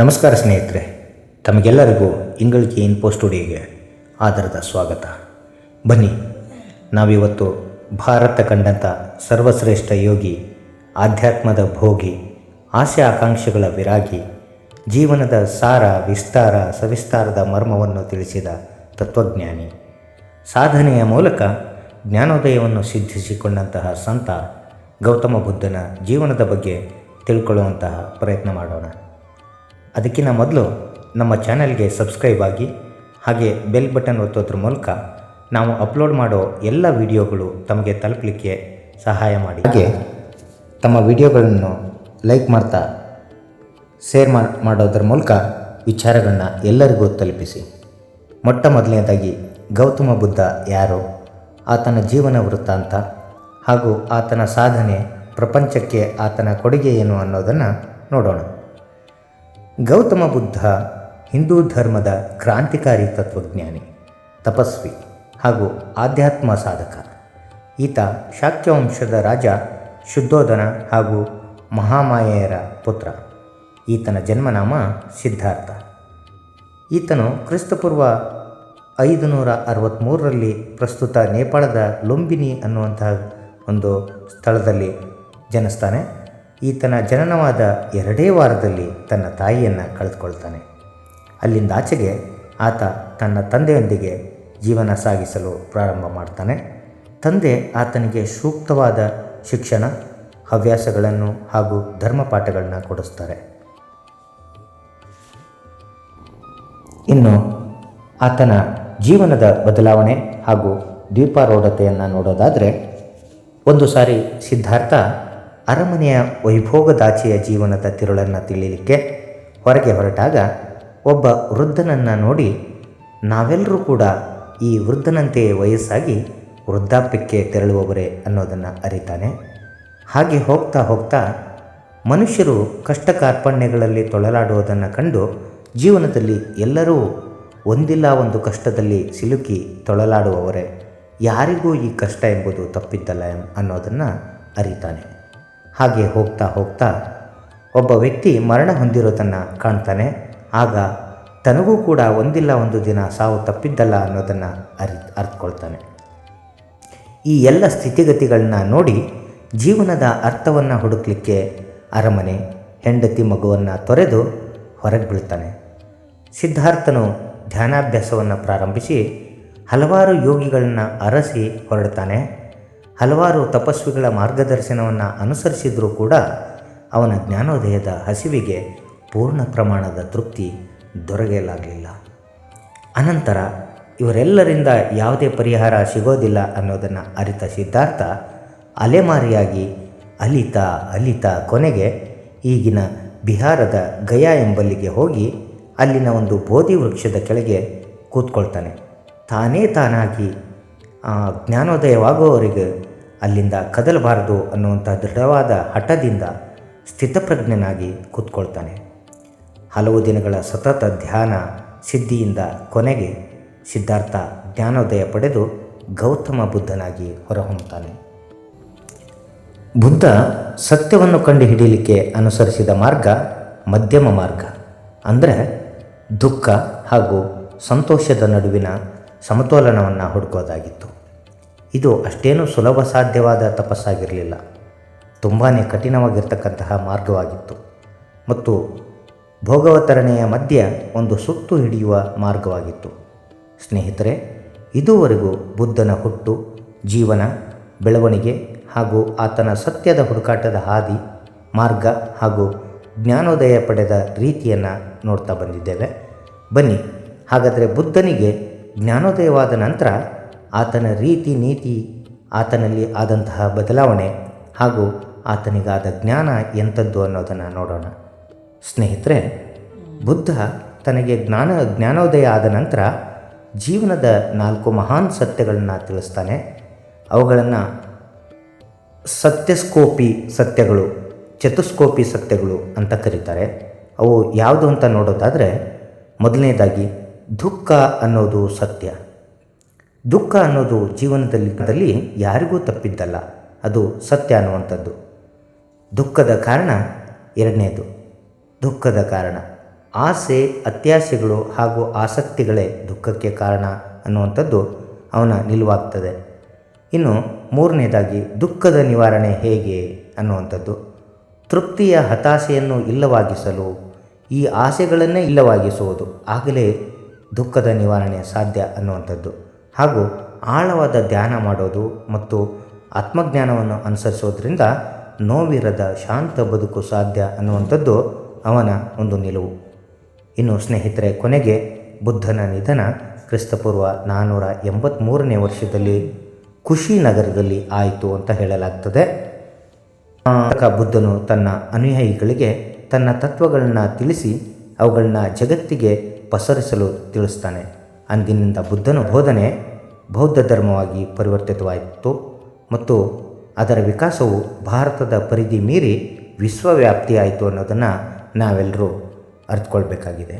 ನಮಸ್ಕಾರ ಸ್ನೇಹಿತರೆ, ತಮಗೆಲ್ಲರಿಗೂ ಇಂಗಳಿಗೆ ಇನ್ಫೋ ಸ್ಟುಡಿಯೋಗೆ ಆಧಾರದ ಸ್ವಾಗತ. ಬನ್ನಿ, ನಾವಿವತ್ತು ಭಾರತ ಕಂಡಂಥ ಸರ್ವಶ್ರೇಷ್ಠ ಯೋಗಿ, ಆಧ್ಯಾತ್ಮದ ಭೋಗಿ, ಆಸೆ ಆಕಾಂಕ್ಷೆಗಳ ವಿರಾಗಿ, ಜೀವನದ ಸಾರ ವಿಸ್ತಾರ ಸವಿಸ್ತಾರದ ಮರ್ಮವನ್ನು ತಿಳಿಸಿದ ತತ್ವಜ್ಞಾನಿ, ಸಾಧನೆಯ ಮೂಲಕ ಜ್ಞಾನೋದಯವನ್ನು ಸಿದ್ಧಿಸಿಕೊಂಡಂತಹ ಸಂತ ಗೌತಮ ಬುದ್ಧನ ಜೀವನದ ಬಗ್ಗೆ ತಿಳ್ಕೊಳ್ಳುವಂತಹ ಪ್ರಯತ್ನ ಮಾಡೋಣ. ಅದಕ್ಕಿಂತ ಮೊದಲು ನಮ್ಮ ಚಾನಲ್ಗೆ ಸಬ್ಸ್ಕ್ರೈಬ್ ಆಗಿ, ಹಾಗೆ ಬೆಲ್ ಬಟನ್ ಒತ್ತೋದ್ರ ಮೂಲಕ ನಾವು ಅಪ್ಲೋಡ್ ಮಾಡೋ ಎಲ್ಲ ವಿಡಿಯೋಗಳು ತಮಗೆ ತಲುಪಲಿಕ್ಕೆ ಸಹಾಯ ಮಾಡಿ. ಹಾಗೆ ತಮ್ಮ ವಿಡಿಯೋಗಳನ್ನು ಲೈಕ್ ಮಾಡ್ತಾ ಶೇರ್ ಮಾಡೋದ್ರ ಮೂಲಕ ವಿಚಾರಗಳನ್ನ ಎಲ್ಲರಿಗೂ ತಲುಪಿಸಿ. ಮೊಟ್ಟ ಮೊದಲನೇದಾಗಿ ಗೌತಮ ಬುದ್ಧ ಯಾರು, ಆತನ ಜೀವನ ವೃತ್ತಾಂತ ಹಾಗೂ ಆತನ ಸಾಧನೆ, ಪ್ರಪಂಚಕ್ಕೆ ಆತನ ಕೊಡುಗೆ ಏನು ಅನ್ನೋದನ್ನು ನೋಡೋಣ. ಗೌತಮ ಬುದ್ಧ ಹಿಂದೂ ಧರ್ಮದ ಕ್ರಾಂತಿಕಾರಿ ತತ್ವಜ್ಞಾನಿ, ತಪಸ್ವಿ ಹಾಗೂ ಆಧ್ಯಾತ್ಮ ಸಾಧಕ. ಈತ ಶಾಕ್ಯವಂಶದ ರಾಜ ಶುದ್ಧೋಧನ ಹಾಗೂ ಮಹಾಮಾಯೆಯರ ಪುತ್ರ. ಈತನ ಜನ್ಮನಾಮ ಸಿದ್ಧಾರ್ಥ. ಈತನು ಕ್ರಿಸ್ತಪೂರ್ವ 563ರಲ್ಲಿ ಪ್ರಸ್ತುತ ನೇಪಾಳದ ಲುಂಬಿನಿ ಅನ್ನುವಂತಹ ಒಂದು ಸ್ಥಳದಲ್ಲಿ ಜನಿಸ್ತಾನೆ. ಈತನ ಜನನವಾದ 2 ವಾರದಲ್ಲಿ ತನ್ನ ತಾಯಿಯನ್ನು ಕಳೆದುಕೊಳ್ತಾನೆ. ಅಲ್ಲಿಂದ ಆಚೆಗೆ ಆತ ತನ್ನ ತಂದೆಯೊಂದಿಗೆ ಜೀವನ ಸಾಗಿಸಲು ಪ್ರಾರಂಭ ಮಾಡ್ತಾನೆ. ತಂದೆ ಆತನಿಗೆ ಸೂಕ್ತವಾದ ಶಿಕ್ಷಣ, ಹವ್ಯಾಸಗಳನ್ನು ಹಾಗೂ ಧರ್ಮಪಾಠಗಳನ್ನು ಕೊಡಿಸ್ತಾರೆ. ಇನ್ನು ಆತನ ಜೀವನದ ಬದಲಾವಣೆ ಹಾಗೂ ದ್ವೀಪಾರೂಢತೆಯನ್ನು ನೋಡೋದಾದರೆ, ಒಂದು ಸಾರಿ ಸಿದ್ಧಾರ್ಥ ಅರಮನೆಯ ವೈಭೋಗದಾಚೆಯ ಜೀವನದ ತಿರುಳನ್ನು ತಿಳಿಯಲಿಕ್ಕೆ ಹೊರಗೆ ಹೊರಟಾಗ ಒಬ್ಬ ವೃದ್ಧನನ್ನು ನೋಡಿ, ನಾವೆಲ್ಲರೂ ಕೂಡ ಈ ವೃದ್ಧನಂತೆಯೇ ವಯಸ್ಸಾಗಿ ವೃದ್ಧಾಪ್ಯಕ್ಕೆ ತೆರಳುವವರೇ ಅನ್ನೋದನ್ನು ಅರಿತಾನೆ. ಹಾಗೆ ಹೋಗ್ತಾ ಹೋಗ್ತಾ ಮನುಷ್ಯರು ಕಷ್ಟ ಕಾರ್ಪಣ್ಯಗಳಲ್ಲಿ ತೊಳಲಾಡುವುದನ್ನು ಕಂಡು ಜೀವನದಲ್ಲಿ ಎಲ್ಲರೂ ಒಂದಿಲ್ಲ ಒಂದು ಕಷ್ಟದಲ್ಲಿ ಸಿಲುಕಿ ತೊಳಲಾಡುವವರೇ, ಯಾರಿಗೂ ಈ ಕಷ್ಟ ಎಂಬುದು ತಪ್ಪಿದ್ದಲ್ಲ ಅನ್ನೋದನ್ನು ಅರಿತಾನೆ. ಹಾಗೆ ಹೋಗ್ತಾ ಹೋಗ್ತಾ ಒಬ್ಬ ವ್ಯಕ್ತಿ ಮರಣ ಹೊಂದಿರೋದನ್ನು ಕಾಣ್ತಾನೆ. ಆಗ ತನಗೂ ಕೂಡ ಒಂದಿಲ್ಲ ಒಂದು ದಿನ ಸಾವು ತಪ್ಪಿದ್ದಲ್ಲ ಅನ್ನೋದನ್ನು ಅರ್ಥಕೊಳ್ತಾನೆ. ಈ ಎಲ್ಲ ಸ್ಥಿತಿಗತಿಗಳನ್ನ ನೋಡಿ ಜೀವನದ ಅರ್ಥವನ್ನು ಹುಡುಕಲಿಕ್ಕೆ ಅರಮನೆ, ಹೆಂಡತಿ, ಮಗುವನ್ನು ತೊರೆದು ಹೊರಗೆ ಬೀಳ್ತಾನೆ. ಸಿದ್ಧಾರ್ಥನು ಧ್ಯಾನಾಭ್ಯಾಸವನ್ನು ಪ್ರಾರಂಭಿಸಿ ಹಲವಾರು ಯೋಗಿಗಳನ್ನು ಅರಸಿ ಹೊರಡ್ತಾನೆ. ಹಲವಾರು ತಪಸ್ವಿಗಳ ಮಾರ್ಗದರ್ಶನವನ್ನು ಅನುಸರಿಸಿದರೂ ಕೂಡ ಅವನ ಜ್ಞಾನೋದಯದ ಹಸಿವಿಗೆ ಪೂರ್ಣ ಪ್ರಮಾಣದ ತೃಪ್ತಿ ದೊರಕಲಾಗಲಿಲ್ಲ. ಅನಂತರ ಇವರೆಲ್ಲರಿಂದ ಯಾವುದೇ ಪರಿಹಾರ ಸಿಗೋದಿಲ್ಲ ಅನ್ನೋದನ್ನು ಅರಿತ ಸಿದ್ಧಾರ್ಥ ಅಲೆಮಾರಿಯಾಗಿ ಅಲಿತಾ ಕೊನೆಗೆ ಈಗಿನ ಬಿಹಾರದ ಗಯಾ ಎಂಬಲ್ಲಿಗೆ ಹೋಗಿ ಅಲ್ಲಿನ ಒಂದು ಬೋಧಿ ವೃಕ್ಷದ ಕೆಳಗೆ ಕೂತ್ಕೊಳ್ತಾನೆ. ತಾನಾಗಿ ಜ್ಞಾನೋದಯವಾಗುವವರೆಗೆ ಅಲ್ಲಿಂದ ಕದಲಬಾರದು ಅನ್ನುವಂಥ ದೃಢವಾದ ಹಠದಿಂದ ಸ್ಥಿತಪ್ರಜ್ಞನಾಗಿ ಕೂತ್ಕೊಳ್ತಾನೆ. ಹಲವು ದಿನಗಳ ಸತತ ಧ್ಯಾನ ಸಿದ್ಧಿಯಿಂದ ಕೊನೆಗೆ ಸಿದ್ಧಾರ್ಥ ಜ್ಞಾನೋದಯ ಪಡೆದು ಗೌತಮ ಬುದ್ಧನಾಗಿ ಹೊರಹೊಮ್ಮುತ್ತಾನೆ. ಬುದ್ಧ ಸತ್ಯವನ್ನು ಕಂಡುಹಿಡಿಯಲಿಕ್ಕೆ ಅನುಸರಿಸಿದ ಮಾರ್ಗ ಮಧ್ಯಮ ಮಾರ್ಗ, ಅಂದರೆ ದುಃಖ ಹಾಗೂ ಸಂತೋಷದ ನಡುವಿನ ಸಮತೋಲನವನ್ನು ಹುಡುಕೋದಾಗಿತ್ತು. ಇದು ಅಷ್ಟೇನೂ ಸುಲಭ ಸಾಧ್ಯವಾದ ತಪಸ್ಸಾಗಿರಲಿಲ್ಲ. ತುಂಬಾ ಕಠಿಣವಾಗಿರ್ತಕ್ಕಂತಹ ಮಾರ್ಗವಾಗಿತ್ತು ಮತ್ತು ಭೋಗವತರಣೆಯ ಮಧ್ಯೆ ಒಂದು ಸುತ್ತು ಹಿಡಿಯುವ ಮಾರ್ಗವಾಗಿತ್ತು. ಸ್ನೇಹಿತರೆ, ಇದುವರೆಗೂ ಬುದ್ಧನ ಹುಟ್ಟು, ಜೀವನ, ಬೆಳವಣಿಗೆ ಹಾಗೂ ಆತನ ಸತ್ಯದ ಹುಡುಕಾಟದ ಹಾದಿ, ಮಾರ್ಗ ಹಾಗೂ ಜ್ಞಾನೋದಯ ಪಡೆದ ರೀತಿಯನ್ನು ನೋಡ್ತಾ ಬಂದಿದ್ದೇವೆ. ಬನ್ನಿ, ಹಾಗಾದರೆ ಬುದ್ಧನಿಗೆ ಜ್ಞಾನೋದಯವಾದ ನಂತರ ಆತನ ರೀತಿ ನೀತಿ, ಆತನಲ್ಲಿ ಆದಂತಹ ಬದಲಾವಣೆ ಹಾಗೂ ಆತನಿಗಾದ ಜ್ಞಾನ ಎಂಥದ್ದು ಅನ್ನೋದನ್ನು ನೋಡೋಣ. ಸ್ನೇಹಿತರೆ, ಬುದ್ಧ ತನಗೆ ಜ್ಞಾನೋದಯ ಆದ ನಂತರ ಜೀವನದ 4 ಮಹಾನ್ ಸತ್ಯಗಳನ್ನು ತಿಳಿಸ್ತಾನೆ. ಅವುಗಳನ್ನು ಸತ್ಯಸ್ಕೋಪಿ ಸತ್ಯಗಳು, ಚತುಸ್ಕೋಪಿ ಸತ್ಯಗಳು ಅಂತ ಕರೀತಾರೆ. ಅವು ಯಾವುದು ಅಂತ ನೋಡೋದಾದರೆ, ಮೊದಲನೇದಾಗಿ ದುಃಖ ಅನ್ನೋದು ಸತ್ಯ. ದುಃಖ ಅನ್ನೋದು ಜೀವನದಲ್ಲಿ ಯಾರಿಗೂ ತಪ್ಪಿದ್ದಲ್ಲ, ಅದು ಸತ್ಯ ಅನ್ನುವಂಥದ್ದು. ದುಃಖದ ಕಾರಣ ಎರಡನೇದು. ದುಃಖದ ಕಾರಣ ಆಸೆ, ಅತ್ಯಾಸೆಗಳು ಹಾಗೂ ಆಸಕ್ತಿಗಳೇ ದುಃಖಕ್ಕೆ ಕಾರಣ ಅನ್ನುವಂಥದ್ದು ಅವನ ನಿಲುವಾಗ್ತದೆ. ಇನ್ನು ಮೂರನೇದಾಗಿ ದುಃಖದ ನಿವಾರಣೆ ಹೇಗೆ ಅನ್ನುವಂಥದ್ದು. ತೃಪ್ತಿಯ ಹತಾಶೆಯನ್ನು ಇಲ್ಲವಾಗಿಸಲು ಈ ಆಸೆಗಳನ್ನೇ ಇಲ್ಲವಾಗಿಸುವುದು, ಆಗಲೇ ದುಃಖದ ನಿವಾರಣೆ ಸಾಧ್ಯ ಅನ್ನುವಂಥದ್ದು. ಹಾಗೂ ಆಳವಾದ ಧ್ಯಾನ ಮಾಡೋದು ಮತ್ತು ಆತ್ಮಜ್ಞಾನವನ್ನು ಅನುಸರಿಸೋದ್ರಿಂದ ನೋವಿರದ ಶಾಂತ ಬದುಕು ಸಾಧ್ಯ ಅನ್ನುವಂಥದ್ದು ಅವನ ಒಂದು ನಿಲುವು. ಇನ್ನು ಸ್ನೇಹಿತರೆ, ಕೊನೆಗೆ ಬುದ್ಧನ ನಿಧನ ಕ್ರಿಸ್ತಪೂರ್ವ 483ನೇ ವರ್ಷದಲ್ಲಿ ಕುಶಿನಗರದಲ್ಲಿ ಆಯಿತು ಅಂತ ಹೇಳಲಾಗ್ತದೆ. ಬುದ್ಧನು ತನ್ನ ಅನುಯಾಯಿಗಳಿಗೆ ತನ್ನ ತತ್ವಗಳನ್ನ ತಿಳಿಸಿ ಅವುಗಳನ್ನ ಜಗತ್ತಿಗೆ ಪಸರಿಸಲು ತಿಳಿಸ್ತಾನೆ. ಅಂದಿನಿಂದ ಬುದ್ಧನ ಬೋಧನೆ ಬೌದ್ಧ ಧರ್ಮವಾಗಿ ಪರಿವರ್ತಿತವಾಯಿತು ಮತ್ತು ಅದರ ವಿಕಾಸವು ಭಾರತದ ಪರಿಧಿ ಮೀರಿ ವಿಶ್ವವ್ಯಾಪ್ತಿಯಾಯಿತು ಅನ್ನೋದನ್ನು ನಾವೆಲ್ಲರೂ ಅರ್ಥಕೊಳ್ಬೇಕಾಗಿದೆ.